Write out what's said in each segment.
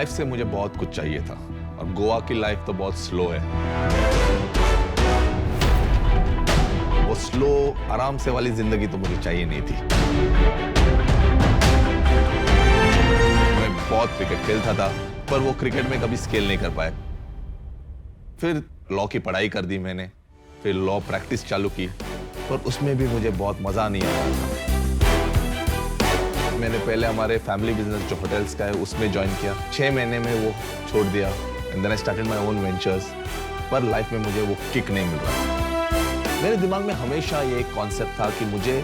Life से मुझे बहुत कुछ चाहिए था और गोवा की लाइफ तो बहुत स्लो है। वो स्लो आराम से वाली जिंदगी तो मुझे चाहिए नहीं थी। मैं बहुत क्रिकेट खेलता था पर वो क्रिकेट में कभी स्केल नहीं कर पाए। फिर लॉ की पढ़ाई कर दी मैंने, फिर लॉ प्रैक्टिस चालू की पर उसमें भी मुझे बहुत मजा नहीं आया। मैंने पहले हमारे फैमिली बिजनेस जो होटल्स का है उसमें ज्वाइन किया, 6 महीने में वो छोड़ दिया and then I started my own ventures. पर लाइफ में मुझे वो किक नहीं मिल रहा। मेरे दिमाग में हमेशा ये एक कॉन्सेप्ट था कि मुझे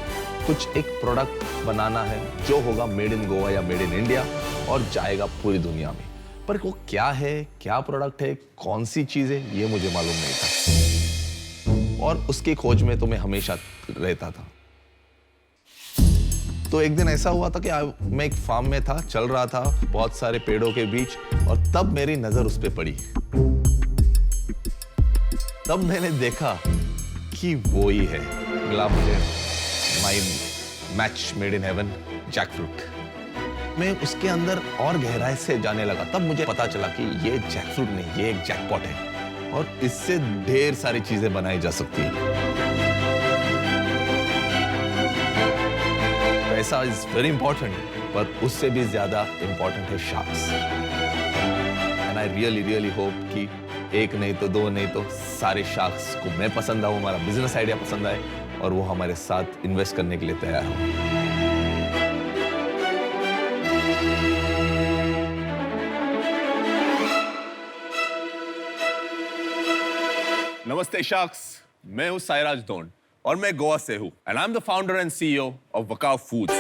कुछ एक प्रोडक्ट बनाना है जो होगा मेड इन गोवा या मेड इन इंडिया और जाएगा पूरी दुनिया में। पर वो क्या है, क्या प्रोडक्ट है, कौन सी चीज है, ये मुझे मालूम नहीं था और उसकी खोज में तो मैं हमेशा रहता था। तो एक दिन ऐसा हुआ था कि मैं एक फार्म में था, चल रहा था बहुत सारे पेड़ों के बीच और तब मेरी नजर उस पे पड़ी। तब मैंने देखा कि वो ही है, मिला मुझे my match made in heaven, jackfruit. मैं उसके अंदर और गहराई से जाने लगा। तब मुझे पता चला कि ये जैकफ्रूट नहीं, ये एक जैकपॉट है और इससे ढेर सारी चीजें बनाई जा सकती है। पैसा इज वेरी इंपॉर्टेंट पर उससे भी ज्यादा इंपॉर्टेंट है sharks. And I really hope कि एक नहीं तो दो नहीं तो सारे शार्क्स को मैं पसंद आऊं, हमारा बिजनेस आइडिया पसंद आए और वो हमारे साथ इन्वेस्ट करने के लिए तैयार हो। नमस्ते शार्क्स, मैं हूं सायराज डोन और मैं गोवा से हूं and I am the founder and CEO of Wakao foods.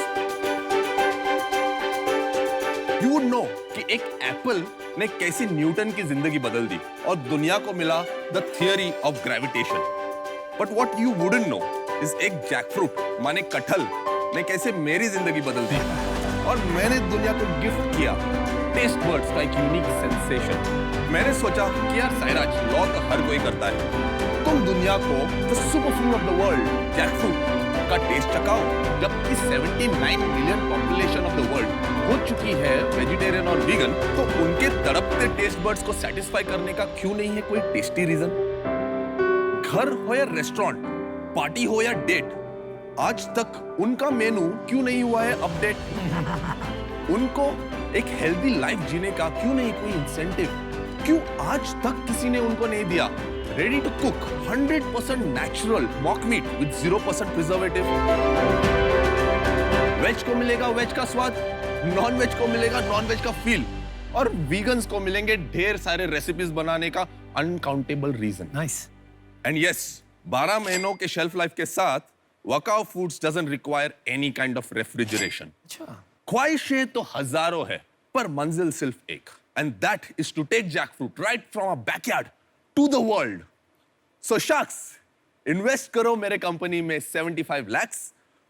You would know कि एक एप्पल ने कैसी न्यूटन की जिंदगी बदल दी और दुनिया को मिला the theory of gravitation. But what you wouldn't know is एक जैकफ्रूट माने कटहल ने कैसे मेरी जिंदगी बदल दी और मैंने दुनिया को गिफ्ट किया टेस्ट बर्ड्स का एक यूनिक सेंसेशन। मैंने सोचा कि यार सायराज, लॉ तो हर कोई करता है, तुम दुनिया को the super food of the world jackfruit का टेस्ट चखाओ। जबकि 79 million population of the world हो चुकी है वेजिटेरियन और वीगन, तो उनके तड़पते टेस्ट बर्ड्स को सेटिस्फाई करने का क्यों नहीं है कोई टेस्टी रीजन? घर हो या रेस्टोरेंट, पार्टी हो या डेट, आज तक उनका मेनू क्यों नहीं हुआ है अपडेट? उनको एक हेल्दी लाइफ जीने का क्यों नहीं कोई इंसेंटिव? क्यों आज तक किसी ने उनको नहीं दिया ready to cook 100% natural mock meet with 0% preservative? Veg को मिलेगा वेज का स्वाद, नॉन वेज को मिलेगा नॉन वेज का फील और वीगन्स को मिलेंगे ढेर सारे रेसिपीज बनाने का uncountable reason. Nice. And yes, 12 महीनों के शेल्फ लाइफ के साथ वकाव foods doesn't require any kind of refrigeration. अच्छा। ख्वाहिशें तो हजारों है पर मंजिल सिर्फ एक, and that is to take jackfruit right from our backyard to the world. So sharks, invest करो मेरे कंपनी में 75 lakhs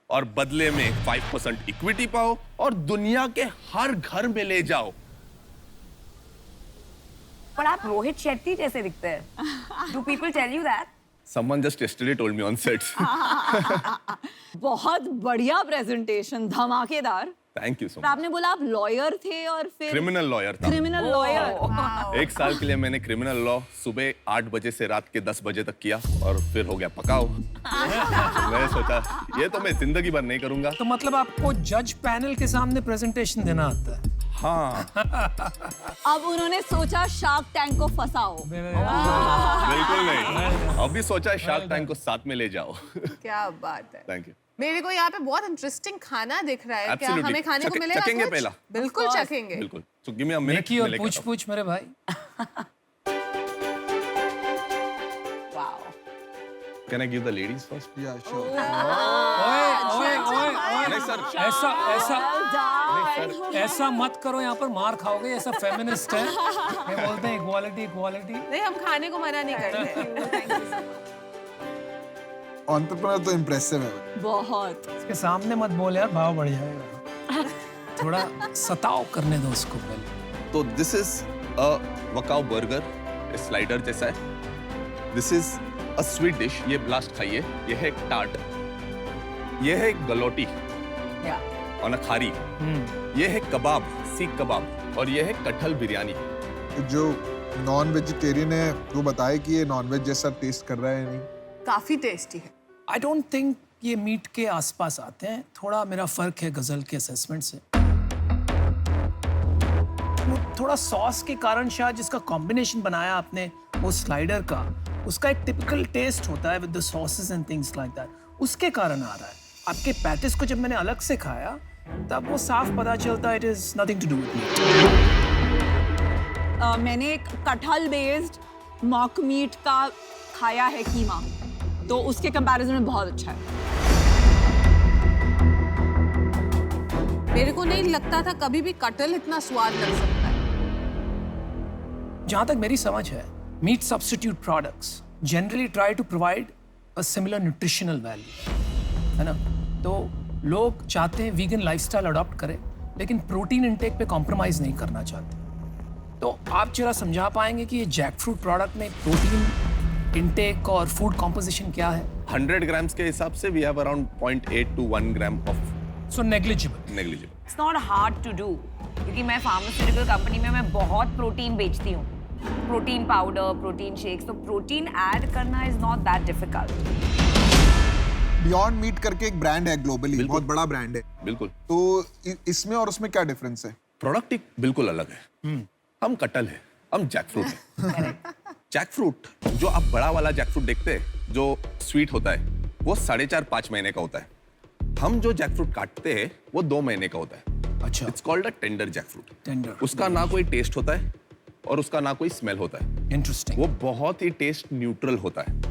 और बदले में 5% इक्विटी पाओ और दुनिया के हर घर में ले जाओ। पर आप रोहित शेट्टी जैसे दिखते हैं। Do people tell you that? Someone just yesterday told me on set. बहुत बढ़िया प्रेजेंटेशन, धमाकेदार। Thank you so पर much. आपने बोला आप लॉयर थे और फिर क्रिमिनल लॉयर था। Criminal lawyer. 1 साल के लिए मैंने क्रिमिनल लॉ सुबह 8 बजे से रात के 10 बजे तक किया और फिर हो गया पकाओ। मैंने सोचा ये तो मैं जिंदगी भर नहीं करूंगा। तो मतलब आपको जज पैनल के सामने प्रेजेंटेशन देना आता है? हाँ, अब उन्होंने सोचा शार्क टैंक को फंसाओ। बिल्कुल नहीं। अभी सोचा है शार्क टैंक को साथ में ले जाओ। क्या बात है। Thank you. मेरे को यहाँ पे बहुत इंटरेस्टिंग खाना दिख रहा है। क्या हमें खाने को मिलेगा? चखेंगे कुछ? पहला? बिल्कुल चखेंगे। बिल्कुल। So give me a minute. निकी और मैं लेकर पूछ मेरे भाई। Wow. Can I give the ladies first? Yeah, sure. ओए नहीं सर। ऐसा मत करो, यहाँ पर मार खाओगे। ऐसा फेमिनिस्ट है, ये बोलते हैं इक्वालिटी इक्वालिटी। नहीं, हम खाने को मना नहीं करते। एंटरप्रेन्योर तो इम्प्रेसिव है। बहुत। इसके सामने मत बोल यार, भाव बढ़ जाएगा। थोड़ा सताओ करने दो उसको पहले। तो this is a Wakao burger, slider जैसा है। This is a sweet dish, ये लास्ट खाइए। ये है टार्ट, ये है गलोटी और खारी, ये है कबाब, सीख कबाब। और ये है कटहल बिरयानी। जो नॉन वेजिटेरियन है वो बताए कि ये नॉन वेज जैसा टेस्ट कर रहा है या नहीं। काफी टेस्टी है। आई डोंट थिंक ये मीट के आसपास आते हैं, थोड़ा मेरा फर्क है गजल के असेसमेंट से। वो थोड़ा सॉस के कारण शायद जिसका कॉम्बिनेशन बनाया आपने वो स्लाइडर का, उसका एक टिपिकल टेस्ट होता है with the sauces and things like that, उसके कारण आ रहा है। आपके पैटिस को जब मैंने अलग से खाया तब वो साफ पता चलता है it is nothing to do with meat. मैंने एक कटहल बेस्ड मॉक मीट का खाया है कीमा, तो उसके कंपैरिजन में बहुत अच्छा है। मेरे को नहीं लगता था कभी भी कटहल इतना स्वाद लग सकता है। जहां तक मेरी समझ है, meat substitute products generally try to provide a similar nutritional value, है ना? तो लोग चाहते हैं वीगन लाइफस्टाइल अडॉप्ट करें, लेकिन प्रोटीन इंटेक पे कॉम्प्रोमाइज नहीं करना चाहते। तो आप जरा समझा पाएंगे कि ये जैक फ्रूट प्रोडक्ट में प्रोटीन इंटेक और फूड कॉम्पोजिशन क्या है? 100 ग्राम्स के हिसाब से we have around 0.8 to 1 gram of so negligible. negligible। It's not hard to do क्योंकि मैं फार्मास्यूटिकल कंपनी में मैं बहुत प्रोटीन बेचती हूँ, प्रोटीन पाउडर, प्रोटीन शेक्स, तो प्रोटीन ऐड करना is not that difficult. Beyond meat करके एक ब्रांड है ग्लोबली, बहुत बड़ा ब्रांड है। बिल्कुल। तो इसमें और उसमें क्या डिफरेंस है? प्रोडक्ट एक बिल्कुल अलग है। हम कटहल है, हम जैकफ्रूट है। जैकफ्रूट जो आप बड़ा वाला जैकफ्रूट देखते हैं जो स्वीट होता है वो 4.5-5 महीने का होता है। हम जो जैकफ्रूट काटते हैं वो 2 महीने का होता है। अच्छा, it's called a tender jackfruit. Tender. उसका ना कोई टेस्ट होता है और उसका ना कोई स्मेल होता है। इंटरेस्टिंग। वो बहुत ही टेस्ट न्यूट्रल होता है।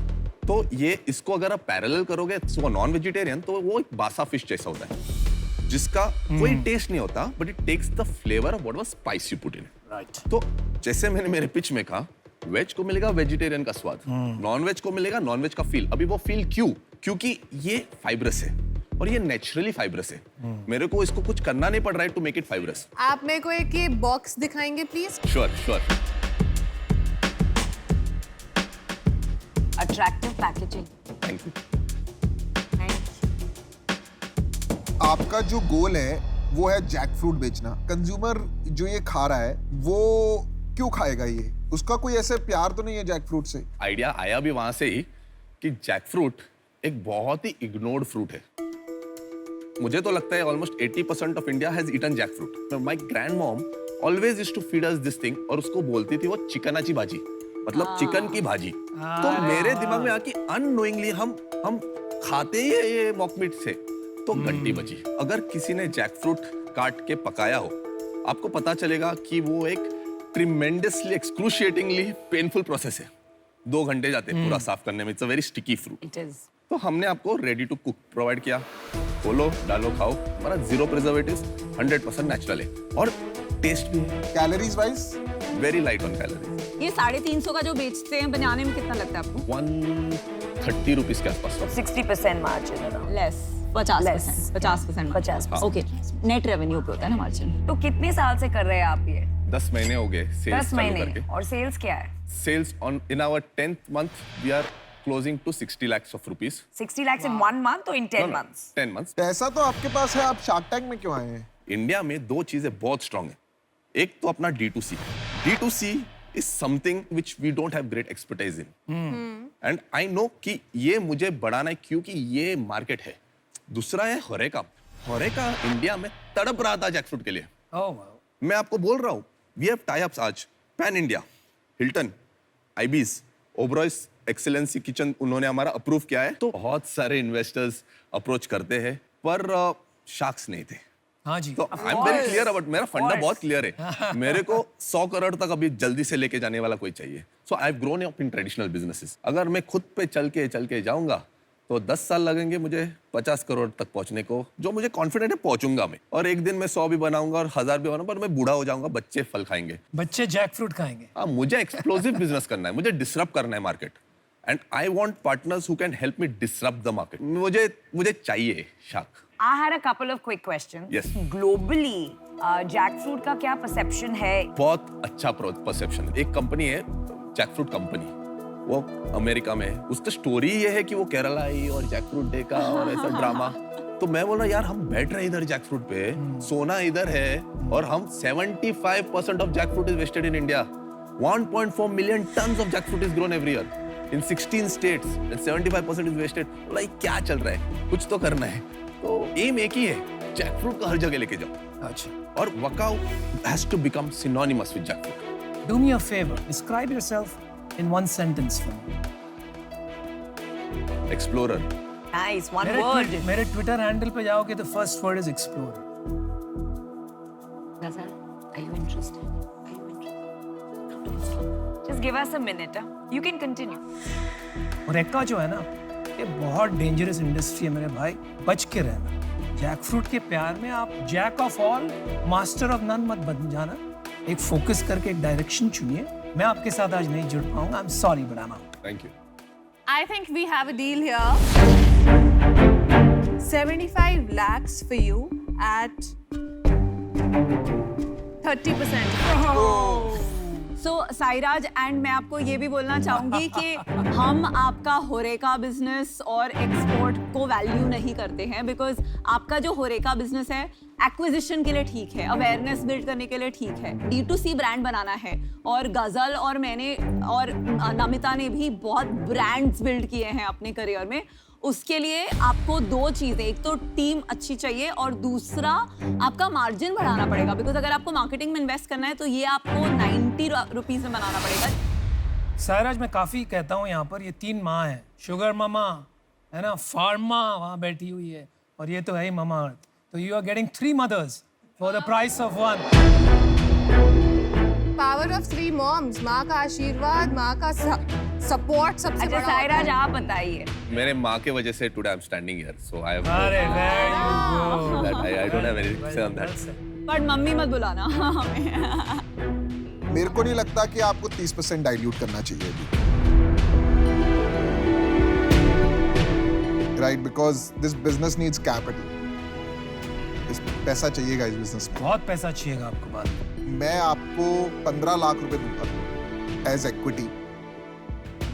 तो ये इसको अगर आप पैरेलल करोगे तो नॉन वेजिटेरियन तो वो एक बासा फिश जैसा होता है जिसका कोई टेस्ट नहीं होता, but it takes the flavour of whatever spice you put in. Right. तो जैसे मैंने मेरे पिच में कहा, वेज को मिलेगा वेजिटेरियन का स्वाद, नॉन वेज को मिलेगा नॉन वेज का फील। अभी वो फील क्यों? क्योंकि ये फाइब्रस है और ये नेचुरली फाइब्रस है। मेरे को इसको कुछ करना नहीं पड़ रहा है टू मेक इट फाइब्रस। आप मेरे को एक ये बॉक्स दिखाएंगे please? Sure sure. Attractive packaging. Thank you. आपका जो गोल है वो है जैक फ्रूट बेचना। कंज्यूमर जो ये खा रहा है वो क्यों खाएगा? ये उसका कोई ऐसे प्यार तो नहीं है जैक फ्रूट से? आइडिया आया भी वहां से ही कि जैक फ्रूट एक बहुत ही इग्नोर्ड फ्रूट है। मुझे तो लगता है almost 80% of India has eaten jackfruit. My grandmom always used to feed us this thing और उसको बोलती थी वो चिकनाची भाजी, मतलब चिकन की भाजी। तो मेरे दिमाग में आके अननोइंगली हम खाते ही है ये मॉक मीट से, तो घंटी बजी। अगर किसी ने जैक फ्रूट काट के पकाया हो, आपको पता चलेगा कि वो एक ट्रिमेंडसली एक्सक्रूशिएटिंगली पेनफुल प्रोसेस है। 2 घंटे जाते हैं पूरा साफ करने में। It's a very sticky fruit. It is. तो हमने आपको रेडी टू कुक प्रोवाइड किया। खोलो, डालो, खाओ। हमारा 0 प्रिजर्वेटिव्स, 100% नेचुरल है और टेस्ट भी है। Calories wise very light on calories. ये 350 का जो बेचते हैं बनाने में कितना लगता है आपको? 130 रुपीज के आसपास। 60% margin. Less 50%। 50%। 50%। Okay, net revenue पे होता है ना मार्जिन। तो कितने साल से कर रहे हैं आप ये? 10 महीने हो गए सेल्स 10 चालू महीने। करके। और सेल्स क्या है? Sales in our 10th month we are closing to 60 lakhs of rupees. 60 lakhs in 1 month or in 10 months? 10 months. पैसा तो आपके पास है, आप शार्क टैंक में क्यों आए हैं? इंडिया में 2 चीजें बहुत स्ट्रांग है। एक तो अपना D2C। D2C is something which we don't have great expertise in. And I know कि ये मुझे बढ़ाना है क्योंकि ये मार्केट है। दूसरा है होरेका। होरेका इंडिया में तड़प रहा था जैकफ्रूट के लिए। Oh wow. मैं आपको बोल रहा हूँ, we have tie-ups आज pan India, Hilton, ibis, Oberois excellency kitchen उन्होंने हमारा अप्रूव किया है। तो बहुत सारे इन्वेस्टर्स अप्रोच करते हैं पर शार्क्स नहीं थे। हाँ जी। तो I am very clear about, मेरा फंडा बहुत क्लियर है। मेरे को 100 करोड़ तक अभी जल्दी से लेके जाने वाला कोई चाहिए। So I have grown up in traditional businesses. अगर मैं खुद पे चल के जाऊंगा तो 10 साल लगेंगे मुझे 50 करोड़ तक पहुंचने को, जो मुझे कॉन्फिडेंट है पहुंचूंगा मैं। और एक दिन मैं 100 भी बनाऊंगा और 1000 भी बनाऊंगा, पर मैं बूढ़ा हो जाऊंगा, बच्चे फल खाएंगे। बच्चे जैक फ्रूट खाएंगे। हाँ, मुझे एक्सप्लोसिव बिजनेस करना है, मुझे डिसरप्ट करना है market. And I want partners who can help me disrupt the market. मुझे चाहिए shark. I had a couple of quick questions. Yes. Globally, jackfruit का क्या परसेप्शन है? बहुत अच्छा परसेप्शन है। एक कंपनी है जैकफ्रूट कंपनी, वो अमेरिका में है। उसका स्टोरी ये है कि वो केरला आई और जैकफ्रूट डे का और ऐसा ड्रामा। तो मैं बोल रहा यार हम बैठ रहे इधर जैकफ्रूट पे, सोना इधर है और हम 75% of jackfruit is wasted in India. 1.4 million tons of jackfruit is grown every year in 16 states and 75% is wasted. Like क्या चल रहा है, कुछ तो करना है. तो एम एक ही है, जैकफ्रूट को हर जगह लेके जाओ. अच्छा. और वकाउ has to become synonymous with jackfruit. Do me a favor. Describe yourself in one sentence for me. Explorer. Nice, one word. मेरे Twitter handle पे जाओगे तो first word is explorer. Ghazal, are you interested? Are you interested? Just give us a minute. You can continue. होरेका जो है ना, ये बहुत dangerous industry है मेरे भाई, बच के रहना. जैकफ्रूट के प्यार में आप jack of all master of none मत बन जाना. एक फोकस करके एक डायरेक्शन चुनिए. मैं आपके साथ आज नहीं जुड़ पाऊंगा. I am sorry but I am out. Thank you. I think we have a deal here. 75 lakhs for you at 30%. So Sairaj and मैं आपको ये भी बोलना चाहूंगी कि हम आपका होरेका बिजनेस और एक्सपोर्ट को वैल्यू नहीं करते हैं, बिकॉज आपका जो होरेका बिजनेस है एक्विजिशन के लिए ठीक है, अवेयरनेस बिल्ड करने के लिए ठीक है, D2C ब्रांड बनाना है. और गजल और मैंने और नमिता ने भी बहुत ब्रांड्स बिल्ड किए हैं अपने करियर में. उसके लिए आपको दो चीजें, एक तो टीम अच्छी चाहिए और दूसरा आपका मार्जिन बढ़ाना पड़ेगा, बिकॉज अगर आपको मार्केटिंग में इन्वेस्ट करना है तो ये आपको 90 रुपीज में बनाना पड़ेगा. सायराज मैं काफी कहता हूँ यहाँ पर, ये 3 माँ है. शुगर मामा है ना, फार्मा वहाँ बैठी हुई है, और ये तो है ही मामा अर्थ. तो you are getting 3 mothers for the price of 1. Power of 3 moms. माँ का आशीर्वाद, माँ का सपोर्ट सबसे अच्छा बड़ा. सायराज आप बताइए. मेरे माँ के वजह से today I'm standing here, so I have अरे there you go. that I don't have anything to say on that. But mummy मत बुलाना हमें. मेरे को नहीं लगता कि आपको 30% डाइल्यूट करना चाहिए अभी. Right, because this business needs capital. इस पैसा चाहिएगा इस बिजनेस में. बहुत पैसा चाहिएगा आपको बाद में. मैं आपको 15 लाख रुपए दूंगा एज इक्विटी,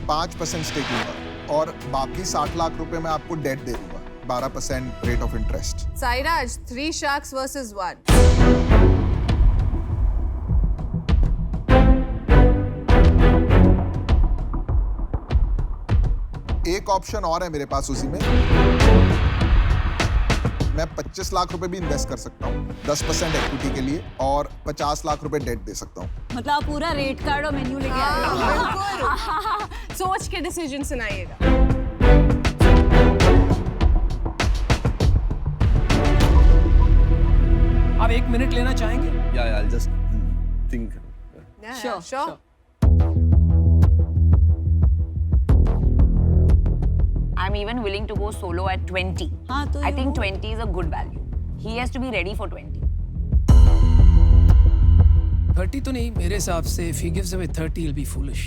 5% स्टेक लूंगा और बाकी 60 लाख रुपए मैं आपको डेट दे दूंगा, 12% rate of interest. Sairaj, 3 sharks versus 1. एक ऑप्शन और है मेरे पास उसी में. मैं 25 लाख रुपए भी इन्वेस्ट कर सकता हूँ 10% इक्विटी के लिए, और 50 लाख रुपए डेट दे सकता हूँ. मतलब आप पूरा रेट कार्ड और मेन्यू लेके आए हो. बिल्कुल. सोच के डिसीजन सुनाइएगा. आप 1 मिनट लेना चाहेंगे? Yeah, I'll just think. Sure. Sure. I'm even willing to go solo at 20. हाँ, तो I you think go. 20 is a good value. He has to be ready for 20. 30 तो नहीं, मेरे हिसाब से if he gives away 30 he'll be foolish.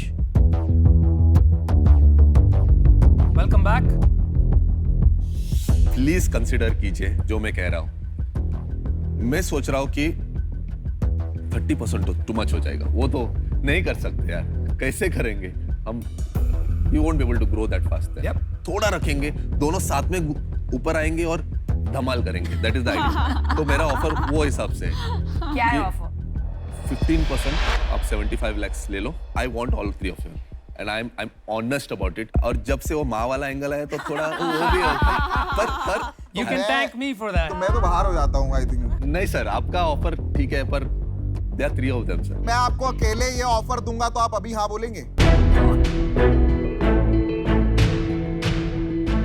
Welcome back. Please consider कीजिए जो मैं कह रहा हूँ. मैं सोच रहा हूँ कि 30% तो टू मच हो जाएगा. वो तो नहीं कर सकते यार. कैसे करेंगे हम? We won't be able to grow that fast there. Yep. थोड़ा रखेंगे, दोनों साथ में ऊपर आएंगे और धमाल करेंगे. That is the idea. तो मेरा ऑफर वो हिसाब से है. क्या है ये- ऑफर? 15% आप 75 lakhs ले लो. I want all 3 of you. And I'm honest about it. और जब से वो माँ वाला एंगल आया तो थोड़ा वो भी पर You can thank me for that. तो मैं तो बाहर हो जाता हूँ आई थिंक. नहीं सर, आपका ऑफर ठीक है, पर there are 3 of them sir. मैं आपको अकेले ये ऑफर दूंगा तो आप अभी हाँ बोलेंगे?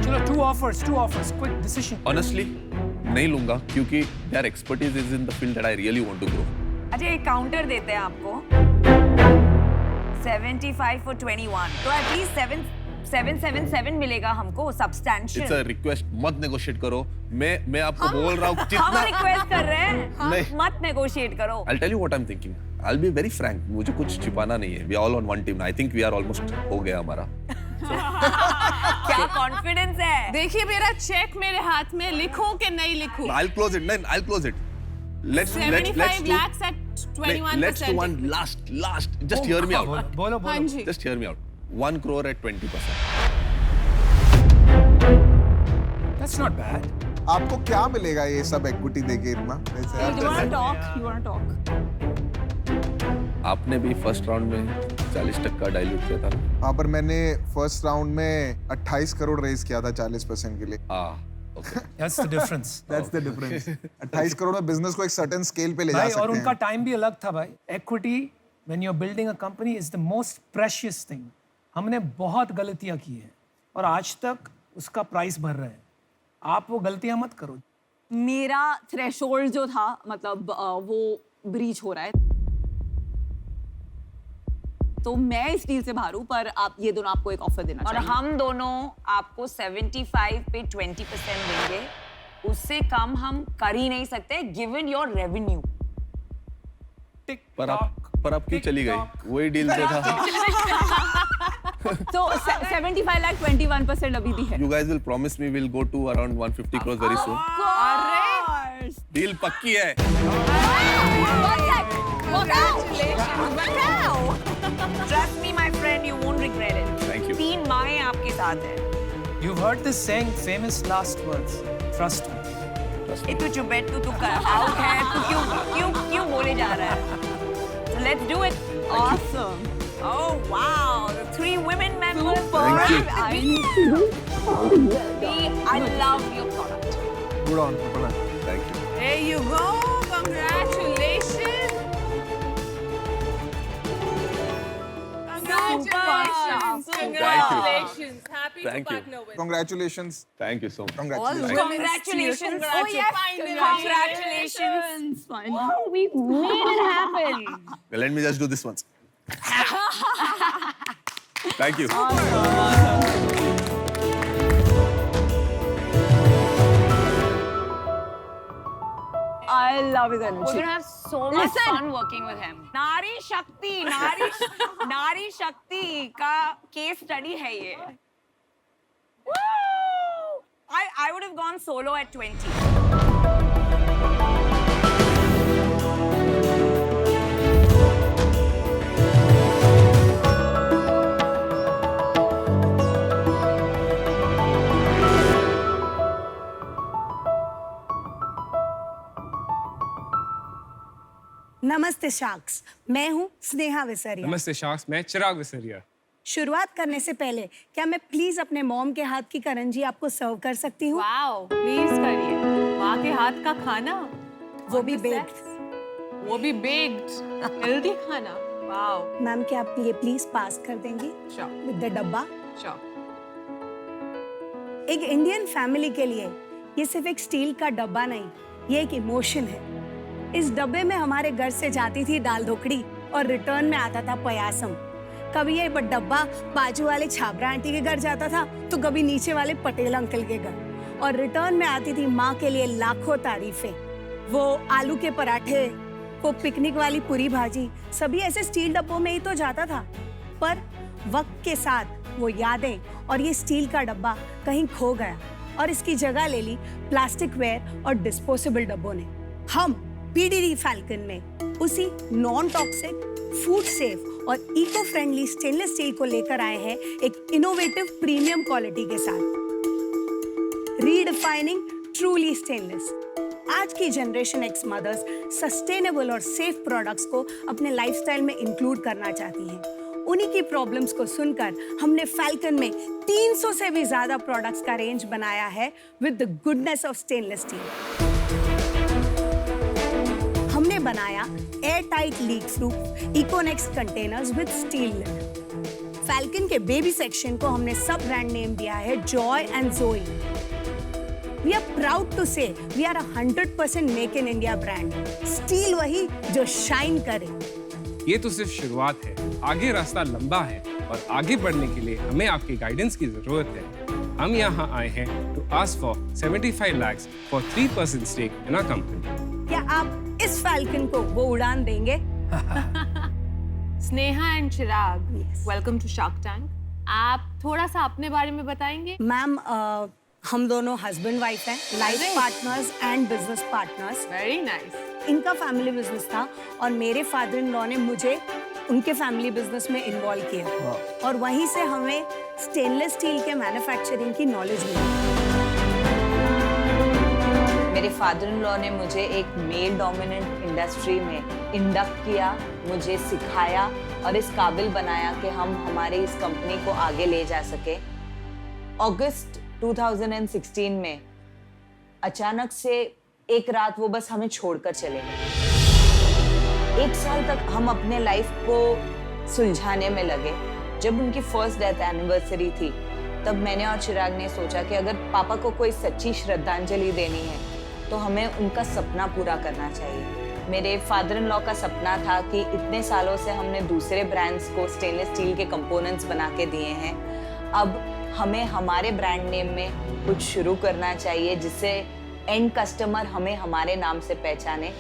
चलो 2 offers, quick decision. Honestly, नहीं लूंगा क्योंकि their expertise is in the field that I really want to grow. अच्छा एक काउंटर देते हैं आपको. 75 for 21. तो एटलीस्ट 777 मिलेगा हमको सब्सटैंशियल. It's a request, मत negotiate करो. मैं आपको बोल रहा हूँ हम जितना. रिक्वेस्ट कर रहे हैं. नहीं. मत नेगोशिएट करो. I'll tell you what I'm thinking. I'll be very frank. मुझे कुछ छिपाना नहीं है. We are all on one team. I think we are almost हो गया हमारा. क्या कॉन्फिडेंस है. देखिए मेरा चेक मेरे हाथ में, लिखूं कि नहीं लिखूं? I'll close it. Then I'll close it. Let's 75 do. lakhs at 21%. Let's do one last. Just hear me out. बोलो हाँ जी. Just hear me out. 1 crore at 20%. That's not bad. आपको क्या मिलेगा ये सब इक्विटी देके इतना? You wanna talk? You wanna talk? आपने भी फर्स्ट राउंड में 40% डाइल्यूट किया था ना? हाँ, पर मैंने फर्स्ट राउंड में 28 करोड़ रेज किया था 40% के लिए। Okay. That's the difference. That's the difference. 28 crore में बिजनेस को एक सर्टेन स्केल पे ले जा भाई, सकते और उनका हैं। टाइम भी अलग था भाई। Equity, when you're building a company, is the most precious thing. हमने बहुत गलतियां की हैं और आज तक उसका प्राइस भर रहे हैं। आप वो गलतियां मत करो। मेरा थ्रेशोल्ड जो था मतलब वो ब्रीच हो रहा है, तो मैं इस डील से बाहर हूं, पर आप ये दोनों आपको एक ऑफर देना और चाहिए। हम दोनों आपको 75 पे 20% देंगे, उससे कम हम कर ही नहीं सकते गिवन योर रेवेन्यू। पर आप क्यों चली गई? वही डील जो था। तो 75 लाख 21% अभी भी है। You guys will promise me we'll go to around 150 crores very soon. Deal पक्की है। Trust me, my friend, you won't regret it. Thank you. 3 माहें आपके साथ हैं। You've heard this saying, famous last words. Trust me. ये तू चुप बैठ, तू कर आउट है, तू क्यों बोले जा रहा है? So let's do it. Awesome. Oh wow, the 3 women members. Thank you. I love your product. Good on, Prabha. Thank you. There you go. Congratulations. Congratulations. Congratulations. Happy Thank to you. partner with. Congratulations. Thank you so much. Congratulations. Congratulations. Oh yes, congratulations. Finally. Oh, we made it happen. Well, let me just do this once. Thank you. I love his We're energy. gonna have so much fun working with him. नारी शक्ति का case study है ये. Woo! I would have gone solo at 20. नमस्ते sharks, मैं हूँ स्नेहा विसरिया। नमस्ते sharks, मैं चिराग विसरिया। शुरुआत करने से पहले क्या मैं प्लीज अपने मॉम के हाथ की करंजी आपको सर्व कर सकती हूँ? वाओ, प्लीज करिए। माँ के हाथ का खाना, वो भी बेक्ड। वो भी बेक्ड, हेल्दी खाना। वाओ, मैम क्या आप ये प्लीज पास कर देंगी श्योर, विद द डब्बा? श्योर। एक इंडियन फैमिली के लिए ये सिर्फ एक स्टील का डब्बा नहीं, ये एक इमोशन है। इस डब्बे में हमारे घर से जाती थी दाल ढोकड़ी और रिटर्न में आता था पयासम। कभी ये डब्बा बाजू वाले छाबरा आंटी के घर जाता था तो कभी नीचे वाले पटेल अंकल के घर, और रिटर्न में आती थी माँ के लिए लाखों तारीफें। वो आलू के पराठे, वो पिकनिक वाली पूरी भाजी, सभी ऐसे स्टील डब्बों में ही तो जाता था। पर वक्त के साथ वो यादें और ये स्टील का डब्बा कहीं खो गया और इसकी जगह ले ली प्लास्टिक वेयर और डिस्पोजेबल डब्बों ने। हम पीडीडी फैल्कन में उसी नॉन टॉक्सिक, फूड सेफ और इको फ्रेंडली स्टेनलेस स्टील को लेकर आए हैं एक इनोवेटिव प्रीमियम क्वालिटी के साथ। Redefining truly stainless. आज की जनरेशन एक्स मदर्स सस्टेनेबल और सेफ प्रोडक्ट्स को अपने लाइफस्टाइल में इंक्लूड करना चाहती हैं। उन्हीं की प्रॉब्लम्स को सुनकर हमने फैल्कन में 300 से भी ज्यादा प्रोडक्ट्स का रेंज बनाया है with the goodness of stainless steel. हमने बनाया air tight leak proof Econex containers with steel lid. Falcon के बेबी सेक्शन को हमने सब ब्रांड नेम दिया है Joy and Joey. We are proud to say we are 100% make in India brand. Steel वही जो shine करे। ये तो सिर्फ शुरुआत है, आगे रास्ता लंबा है और आगे बढ़ने के लिए हमें आपकी गाइडेंस की जरूरत है। हम यहाँ आए हैं to ask for 75 lakhs for 3% stake in our company. क्या आप इस फैल्कन को वो उड़ान देंगे? Sneha and Chirag, Yes. Welcome to Shark Tank. आप थोड़ा सा अपने बारे में बताएंगे? मैम हम दोनों हस्बैंड वाइफ हैं, लाइफ अरे। Partners and business partners. Very nice. इनका फैमिली बिजनेस था और मेरे फादर इन लॉ ने मुझे उनके फैमिली बिजनेस में इन्वॉल्व किया और वहीं से हमें स्टेनलेस स्टील के मैन्युफैक्चरिंग की नॉलेज मिली। फादर इन लॉ ने मुझे एक मेल डोमिनेंट इंडस्ट्री में इंडक्ट किया, मुझे सिखाया और इस काबिल बनाया कि हम हमारे इस कंपनी को आगे ले जा सके। अगस्त 2016 में अचानक से एक रात वो बस हमें छोड़कर चले गए। 1 साल तक हम अपने लाइफ को सुलझाने में लगे। जब उनकी फर्स्ट डेथ एनिवर्सरी थी तब मैंने और चिराग ने सोचा कि अगर पापा को कोई सच्ची श्रद्धांजलि देनी है तो हमें उनका सपना पूरा करना चाहिए। मेरे फादर इन लॉ का सपना था कि इतने सालों से हमने दूसरे ब्रांड्स को स्टेनलेस स्टील के कंपोनेंट्स बना के दिए हैं, अब हमें हमारे ब्रांड नेम में कुछ शुरू करना चाहिए जिससे एंड कस्टमर हमें हमारे नाम से पहचाने।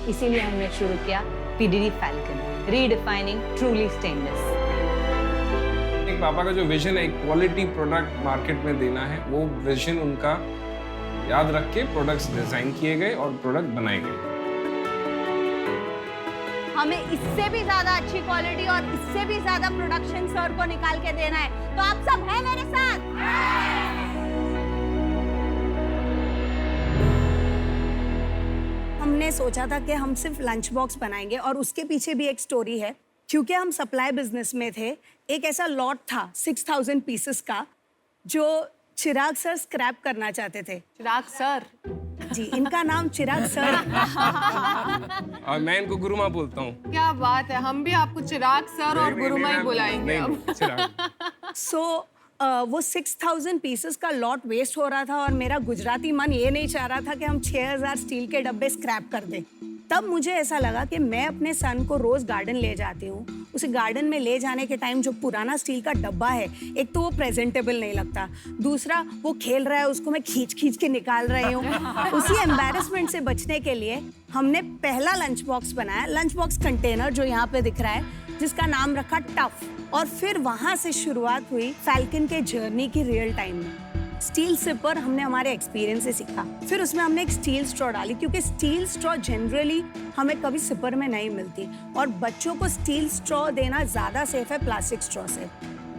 इसीलिए हमने शुरू किया PDD falcon, redefining truly stainless. एक पापा का जो विजन है, एक क्वालिटी प्रोडक्ट मार्केट में देना है, वो विजन उनका याद रख के प्रोडक्ट्स डिजाइन किए गए और प्रोडक्ट बनाए गए। हमें इससे भी ज्यादा अच्छी क्वालिटी और इससे भी ज्यादा प्रोडक्शन सर को निकाल के देना है, तो आप सब हैं मेरे साथ? हमने सोचा था कि हम सिर्फ लंच बॉक्स बनाएंगे और उसके पीछे भी एक स्टोरी है। क्योंकि हम सप्लाई बिजनेस में थे, एक ऐसा लॉट था 6000 पीसेस का जो चिराग सर स्क्रैप करना चाहते थे। चिराग सर? जी, इनका नाम चिराग सर। और मैं इनको गुरुमा बोलता हूँ। क्या बात है, हम भी आपको चिराग सर और गुरुमा ही बुलाएंगे अब। चिराग। सो वो 6000 पीसेस का लॉट वेस्ट हो रहा था और मेरा गुजराती मन ये नहीं चाह रहा था कि हम 6000 स्टील के डब्बे स्क्रैप कर दें। तब मुझे ऐसा लगा कि मैं अपने सन को रोज गार्डन ले जाती हूँ। उसे गार्डन में ले जाने के टाइम जो पुराना स्टील का डब्बा है, एक तो वो प्रेजेंटेबल नहीं लगता, दूसरा वो खेल रहा है, उसको मैं खींच खींच के निकाल रही हूँ। उसी एम्बैरेसमेंट से बचने के लिए हमने पहला लंच बॉक्स बनाया, लंच बॉक्स कंटेनर जो यहाँ पे दिख रहा है, जिसका नाम रखा टफ। और फिर वहां से शुरुआत हुई फैल्कन के जर्नी की रियल टाइम में। स्टील सिपर हमने हमारे एक्सपीरियंस से सीखा, फिर उसमें हमने एक स्टील स्ट्रॉ डाली क्योंकि स्टील स्ट्रॉ जनरली हमें कभी सिपर में नहीं मिलती और बच्चों को स्टील स्ट्रॉ देना ज़्यादा सेफ है प्लास्टिक स्ट्रॉ से।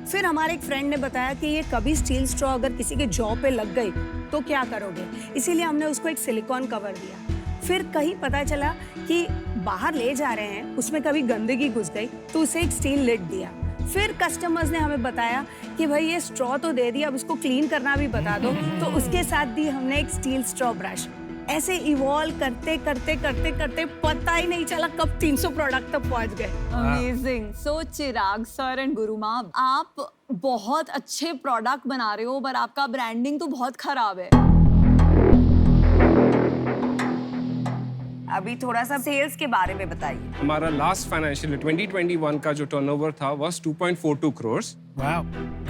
फिर हमारे एक फ्रेंड ने बताया कि ये कभी स्टील स्ट्रॉ अगर किसी के जॉ पे लग गई तो क्या करोगे, इसीलिए हमने उसको एक सिलिकॉन कवर दिया। फिर कहीं पता चला कि बाहर ले जा रहे हैं, उसमें कभी गंदगी घुस गई तो उसे एक स्टील लिड दिया। फिर कस्टमर्स ने हमें बताया कि भाई ये स्ट्रॉ तो दे दिया, अब इसको क्लीन करना भी बता दो, तो उसके साथ दी हमने एक स्टील स्ट्रॉ ब्रश। ऐसे इवॉल्व करते करते करते करते पता ही नहीं चला कब 300 प्रोडक्ट तक पहुंच गए। Amazing. So Chirag sir and Guruma, आप बहुत अच्छे प्रोडक्ट बना रहे हो पर आपका ब्रांडिंग तो बहुत खराब है। अभी थोड़ा सा सेल्स के बारे में बताइए। हमारा लास्ट फाइनेंशियल 2021 का जो टर्नओवर था was 2.42 crores. Wow,